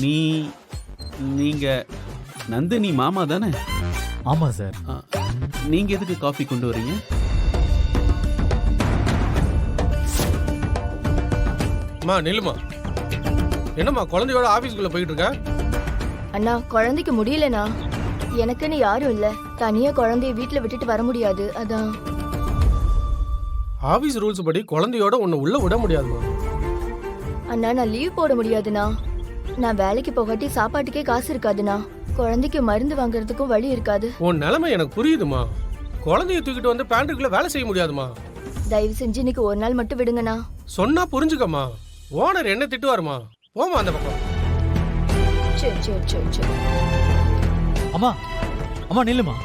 நீ நீங்க நந்தினி மாமா தானே? ஆமா சார். நீங்க எதுக்கு காஃபி கொண்டு வரீங்க? அம்மா நில்லுமா. என்னம்மா குழந்தையோட ஆபீஸ்க்குள்ள போயிட்டு இருக்க? அண்ணா குழந்தைக்கு முடியலண்ணா. எனக்குன்னு யாரும் இல்ல. தனியா குழந்தைய வீட்டுல விட்டுட்டு வர முடியாது. அதான். ஆபீஸ் ரூல்ஸ் படி குழந்தையோட உன்னை உள்ள விட முடியாதுமா. அண்ணா நான் லீவ் போட முடியாதுண்ணா. நான் வேலைக்கு போகாட்டி சாப்பாட்டுக்கே காசு இருக்காதுண்ணா. குழந்தைக்கு மருந்து வாங்குறதுக்கும் வழி இருக்காது. உன் நிலைமை எனக்கு புரியுதுமா. குழந்தைய தூக்கிட்டு வந்து பேண்ட்ரிக்குள்ள வேலை செய்ய முடியாதுமா. தயவு செஞ்சு இன்னைக்கு ஒரு நாள் மட்டும் விடுங்கண்ணா. சொன்னா புரிஞ்சுக்கம்மா. ஓனர் என்ன திட்டுவாருமா. போமா அந்த பக்கம். சரி சரி சரி சரி. அம்மா அம்மா நில்லுமா.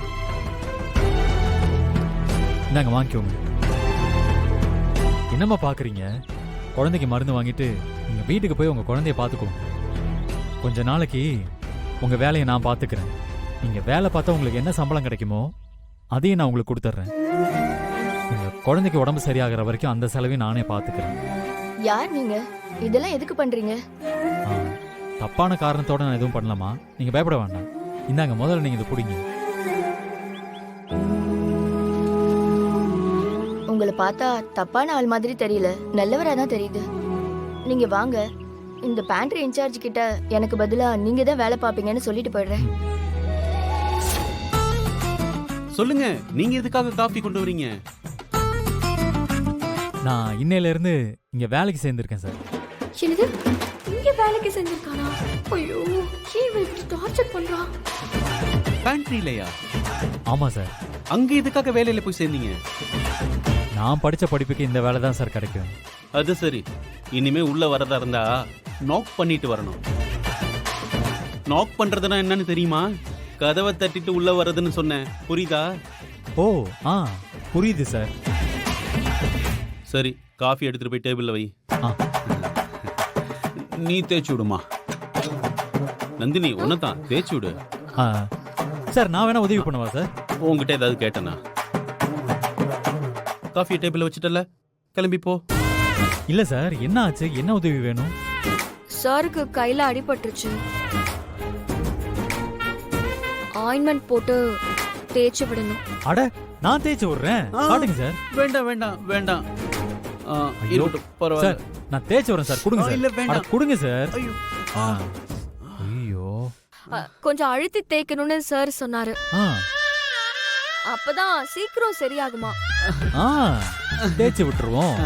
இந்தாங்க வாங்கிக்கோங்க. என்னம்மா பாக்குறீங்க? குழந்தைக்கு மருந்து வாங்கிட்டு நீங்க வீட்டுக்கு போய் உங்க குழந்தைய பாத்துக்கோங்க. கொஞ்ச நாளைக்கு உங்க வேலையை நான் பாத்துக்கிறேன். நீங்க வேலை பார்த்தா உங்களுக்கு என்ன சம்பளம் கிடைக்குமோ அதையும் நான் உங்களுக்கு கொடுத்துட்றேன். உங்க குழந்தைக்கு உடம்பு சரியாகிற வரைக்கும் அந்த செலவையும் நானே பாத்துக்கிறேன். யார் நீங்க? இதெல்லாம் எதுக்கு பண்றீங்க? தப்பான காரணத்தோட நான் எதுவும் பண்ணலாமா? நீங்க பயப்பட வேண்டாம். இந்தாங்க முதல்ல நீங்க இதை பிடிங்க. உங்களை பார்த்தா தப்பான ஆள் மாதிரி தெரியல, நல்லவரா தான் தெரியுது. நீங்க வாங்க, இந்த பேண்ட்ரி இன்சார்ஜ் கிட்ட எனக்கு பதிலா நீங்க தான் வேலை பாப்பீங்கன்னு சொல்லிட்டு போயிடுறேன். சொல்லுங்க, நீங்க எதுக்காக காஃபி கொண்டு வரீங்க? நான் இன்னையில இருந்து இங்க வேலைக்கு சேர்ந்திருக்கேன் சார். என்னது? இங்க வேலைக்கு செஞ்சிருக்கானா? ஐயோ, இவன் இப்படி டார்ச்சர் பண்றான். பேண்ட்ரிலையா? ஆமா சார். அங்க எதுக்காக வேலையில போய் சேர்ந்தீங்க? நான் படிச்ச படிப்புக்கு இந்த வேலை தான் சார் கிடைக்கும். அது சரி. இனிமே உள்ள வரதா இருந்தா நாக் பண்ணிட்டு வரணும். நாக் பண்றதுன்னா என்னன்னு தெரியுமா? கதவை தட்டிட்டு உள்ள வர்றதுன்னு சொன்னேன். புரியுதா? ஓ புரியுது சார். சரி, காஃபி எடுத்துட்டு போய் டேபிள்ல வை. நீ தேய்ச்சி விடுமா. நந்தினி உன்னதான் தேய்ச்சி விடு. சார் நான் வேணா உதவி பண்ணுவா சார்? உங்ககிட்ட ஏதாவது கேட்டனா? காஃபி டேபிள்ல வச்சுட்டல, கிளம்பி போ. இல்ல சார், என்ன ஆச்சு? என்ன உதவி வேணும்? சாருக்கு கையில அடிபட்டுருச்சு. ஆயின்மெண்ட் போட்டு தேய்ச்சி விடணும். அட நான் தேய்ச்சி விடுறேன். காட்டுங்க சார். வேண்டாம் வேண்டாம் வேண்டாம். இருக்கட்டும், சார் பரவாயில்ல. நான் தேய்ச்சி விடுறேன் சார். கொடுங்க சார். இல்ல வேண்டாம். அட, கொடுங்க சார். ஐயோ. ஐயோ. கொஞ்சம் அழுத்தி தேய்க்கணும்னு சார் சொன்னாரு. ஆ அப்பதான் சீக்கிரம் சரியாகுமா. தேய்ச்சி விட்டுருவோம்.